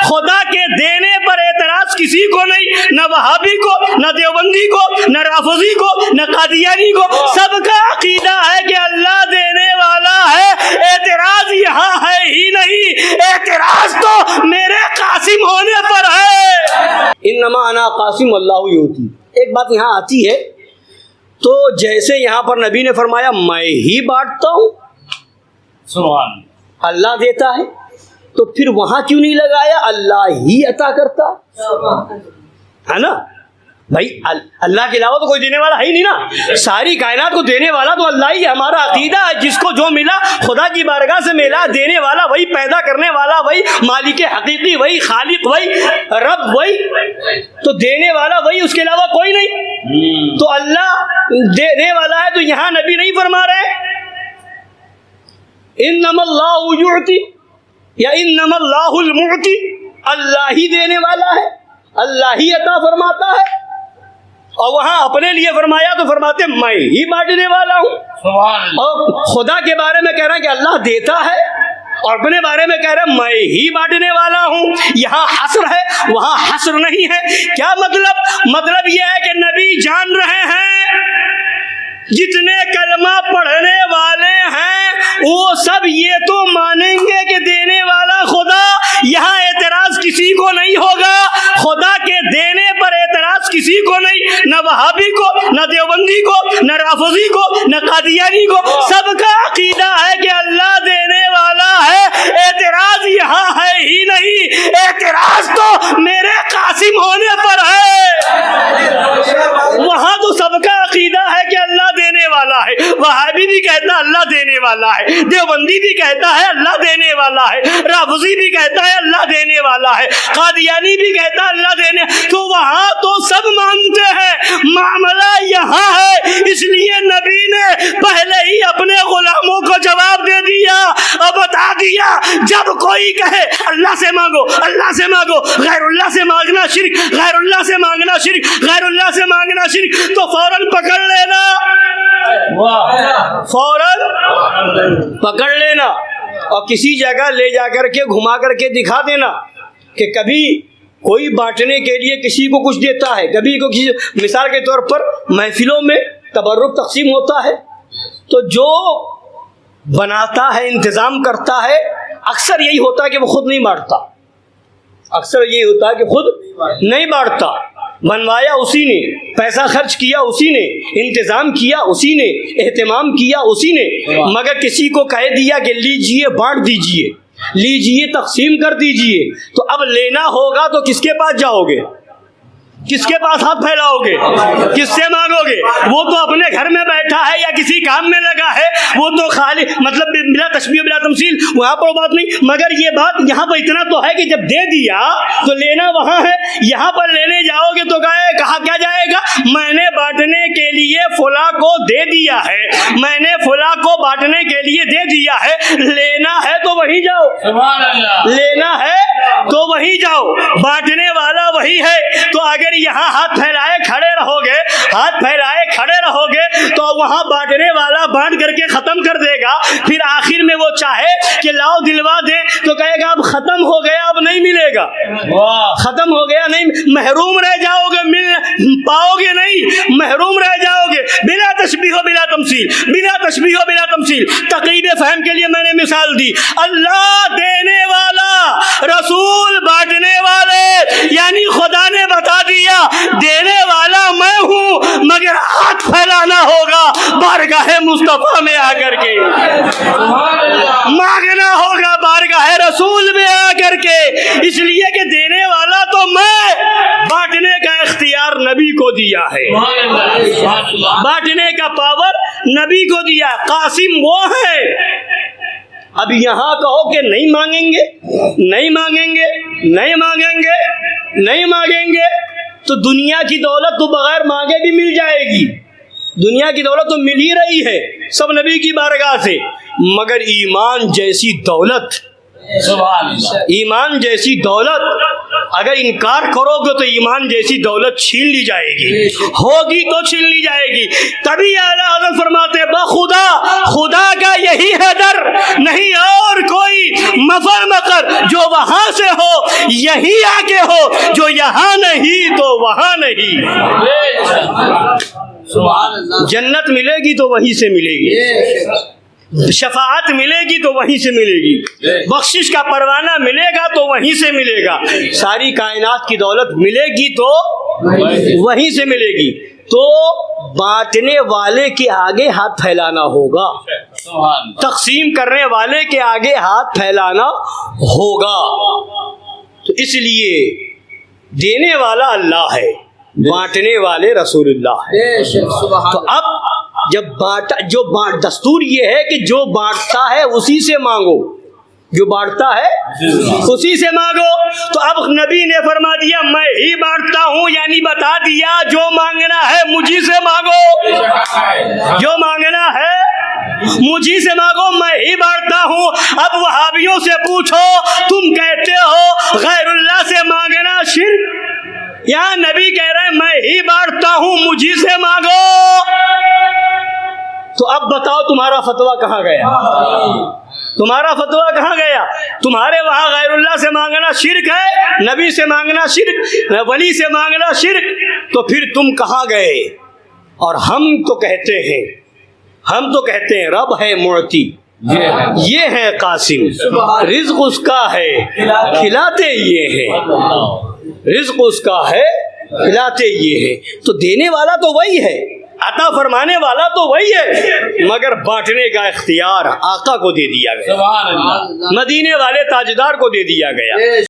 خدا کے دینے پر اعتراض کسی کو نہیں، نہ وہابی کو، نہ دیوبندی کو، نہ رافضی کو، نہ قادیانی کو، سب کا عقیدہ ہے کہ اللہ دینے والا ہے۔ اعتراض یہاں ہے ہی نہیں، اعتراض تو میرے قاسم ہونے پر ہے۔ انما انا قاسم اللہ یؤتی۔ ایک بات یہاں آتی ہے تو جیسے یہاں پر نبی نے فرمایا میں ہی بانٹتا ہوں، سبحان اللہ دیتا ہے، تو پھر وہاں کیوں نہیں لگایا اللہ ہی عطا کرتا ہے نا؟ بھائی اللہ کے علاوہ تو کوئی دینے والا ہے ہی نہیں نا، ساری کائنات کو دینے والا تو اللہ ہی ہے۔ ہمارا عقیدہ ہے جس کو جو ملا خدا کی بارگاہ سے ملا، دینے والا وہی، پیدا کرنے والا وہی، مالک حقیقی وہی، خالق وہی، رب وہی، تو دینے والا وہی، اس کے علاوہ کوئی نہیں۔ تو اللہ دینے والا ہے، تو یہاں نبی نہیں فرما رہے انما اللہ یعطی یا انما اللہ المعطی، اللہ ہی دینے والا ہے، اللہ ہی عطا فرماتا ہے۔ اور وہاں اپنے لیے فرمایا تو فرماتے میں ہی بانٹنے والا ہوں۔ سبحان اور خدا کے بارے میں کہہ رہا ہے کہ اللہ دیتا ہے، اور اپنے بارے میں کہہ رہا ہے میں ہی بانٹنے والا ہوں۔ یہاں حصر ہے، وہاں حصر نہیں ہے۔ کیا مطلب یہ ہے کہ نبی جان رہے ہیں جتنے کلمہ پڑھنے والے ہیں وہ سب یہ تو مانیں گے کہ دینے والا خدا، یہاں اعتراض کسی کو نہیں ہوگا، خدا کے دینے پر اعتراض کسی کو نہیں، نہ وہابی کو، نہ دیوبندی کو، نہ رافضی کو، نہ قادیانی کو، سب کا عقیدہ ہے کہ اللہ دینے والا ہے۔ اعتراض یہاں ہے ہی نہیں، اعتراض تو میرے قاسم ہونے پر ہے۔ وہاں تو سب کا عقیدہ ہے کہ اللہ دینے والا ہے، وہابی بھی کہتا اللہ دینے والا ہے، دیوبندی بھی کہتا ہے اللہ دینے والا ہے، رافضی بھی کہتا ہے اللہ دینے والا ہے، قادیانی بھی کہتا ہے اللہ دینے، تو وہاں تو سب مانتے ہیں۔ معاملہ یہاں ہے، اس لیے نبی نے پہلے ہی اپنے غلاموں کو جواب دے دیا اور بتا دیا جب کوئی کہے اللہ سے مانگو، اللہ سے مانگو، غیر اللہ سے مانگنا شرک، غیر اللہ سے مانگنا شرک، غیر اللہ سے مانگنا شرک، تو فوراً پکڑ لینا، فوراً پکڑ لینا، اور کسی جگہ لے جا کر کے گھما کر کے دکھا دینا کہ کبھی کوئی بانٹنے کے لیے کسی کو کچھ دیتا ہے، کبھی کو کسی، مثال کے طور پر محفلوں میں تبرک تقسیم ہوتا ہے تو جو بناتا ہے، انتظام کرتا ہے، اکثر یہی ہوتا ہے کہ وہ خود نہیں بانٹتا، اکثر یہی ہوتا ہے کہ خود نہیں بانٹتا۔ بنوایا اسی نے، پیسہ خرچ کیا اسی نے، انتظام کیا اسی نے، اہتمام کیا اسی نے، مگر کسی کو کہہ دیا کہ لیجئے بانٹ دیجئے، لیجئے تقسیم کر دیجئے، تو اب لینا ہوگا تو کس کے پاس جاؤ گے؟ کس کے پاس ہاتھ پھیلاؤ گے؟ کس سے مانگو گے؟ وہ تو اپنے گھر میں بیٹھا ہے یا کسی کام میں لگا ہے، وہ تو خالی مطلب بلا تشبیہ بلا تمثیل، وہاں پر بات نہیں، مگر یہ بات یہاں پر اتنا تو ہے کہ جب دے دیا تو لینا وہاں ہے، یہاں پر لینے جاؤ گے تو کہا کیا جائے گا؟ میں نے بانٹنے کے لیے فلاں کو دے دیا ہے، میں نے فلاں کو بانٹنے کے لیے دے دیا ہے، لینا ہے تو وہی جاؤ، سبحان اللہ، لینا ہے تو وہی جاؤ، بانٹنے والا وہی ہے۔ تو اگر یہاں ہاتھ پھیلائے کھڑے رہو گے، ہاتھ پھیلائے کھڑے رہو گے تو وہاں بانٹنے والا بانٹ کر کے ختم کر دے گا، پھر آخر میں وہ چاہے کہ لاؤ دلوا دے تو کہے گا اب ختم ہو گیا، اب نہیں ملے گا، ختم ہو گیا، نہیں، محروم رہ جاؤ گے، مل پاؤ گے نہیں، محروم رہ جاؤ گے، بلا تشبیہ و بلا تمثیل، بلا تشبیہ و بلا تمثیل۔ تقریب فہم کے لیے میں نے مثال دی، اللہ دینے والا، رسول بانٹنے والے، یعنی خدا نے بتا دیا دینے والا میں ہوں، مگر ہاتھ پھیلانا ہوگا بارگاہ مصطفیٰ میں آ کر کے، مانگنا ہوگا بارگاہ رسول میں آ کر کے، اس لیے کہ دینے والا تو میں، بانٹنے کا اختیار نبی کو دیا ہے، بانٹنے کا پاور نبی کو دیا، قاسم وہ ہے۔ اب یہاں کہو کہ نہیں مانگیں گے، نہیں مانگیں گے، نہیں مانگیں گے، نہیں مانگیں گے، تو دنیا کی دولت تو بغیر مانگے بھی مل جائے گی، دنیا کی دولت تو مل ہی رہی ہے سب نبی کی بارگاہ سے، مگر ایمان جیسی دولت، ایمان جیسی دولت اگر انکار کرو گے تو ایمان جیسی دولت چھین لی جائے گی، ہوگی تو چھین لی جائے گی۔ تبھی اعلیٰ حضرت فرماتے بخدا، خدا کا یہی ہے در، نہیں اور کوئی مفر مقر، جو وہاں سے ہو یہی آگے ہو، جو یہاں نہیں تو وہاں نہیں۔ سبحان اللہ۔ جنت ملے گی تو وہیں سے ملے گی، شفاعت ملے گی تو وہیں سے ملے گی، بخشش کا پروانہ ملے گا تو وہیں سے ملے گا، ساری کائنات کی دولت ملے گی تو وہیں سے ملے گی۔ تو بانٹنے والے کے آگے ہاتھ پھیلانا ہوگا، سبحان اللہ۔ تقسیم کرنے والے کے آگے ہاتھ پھیلانا ہوگا۔ تو اس لیے دینے والا اللہ ہے، بانٹنے والے رسول اللہ ہے۔ تو اب جب دستور یہ ہے کہ جو بانٹتا ہے اسی سے مانگو، جو بانٹتا ہے اسی سے مانگو۔ تو اب نبی نے فرما دیا میں ہی بانٹتا ہوں، یعنی بتا دیا جو مانگنا ہے مجھی سے مانگو، جو مانگنا ہے مجھی سے مانگو، میں ہی بانٹتا ہوں۔ اب وہابیوں سے پوچھو، تم کہتے ہو غیر اللہ سے مانگنا شرک، یہاں نبی کہہ رہے ہیں میں ہی بانٹتا ہوں مجھی سے مانگو۔ تو اب بتاؤ تمہارا فتویٰ کہاں گیا؟ تمہارا فتویٰ کہاں گیا؟ تمہارے وہاں غیر اللہ سے مانگنا شرک ہے، نبی سے مانگنا شرک، ولی سے مانگنا شرک، تو پھر تم کہاں گئے؟ اور ہم تو کہتے ہیں رب ہے معطی، یہ ہے قاسم، رزق اس کا ہے کھلاتے یہ ہیں، رزق اس کا ہے کھلاتے یہ ہیں۔ تو دینے والا تو وہی ہے، عطا فرمانے والا تو وہی ہے، مگر بانٹنے کا اختیار آقا کو دے دیا گیا، سبحان اللہ۔ مدینے والے تاجدار کو دے دیا گیا۔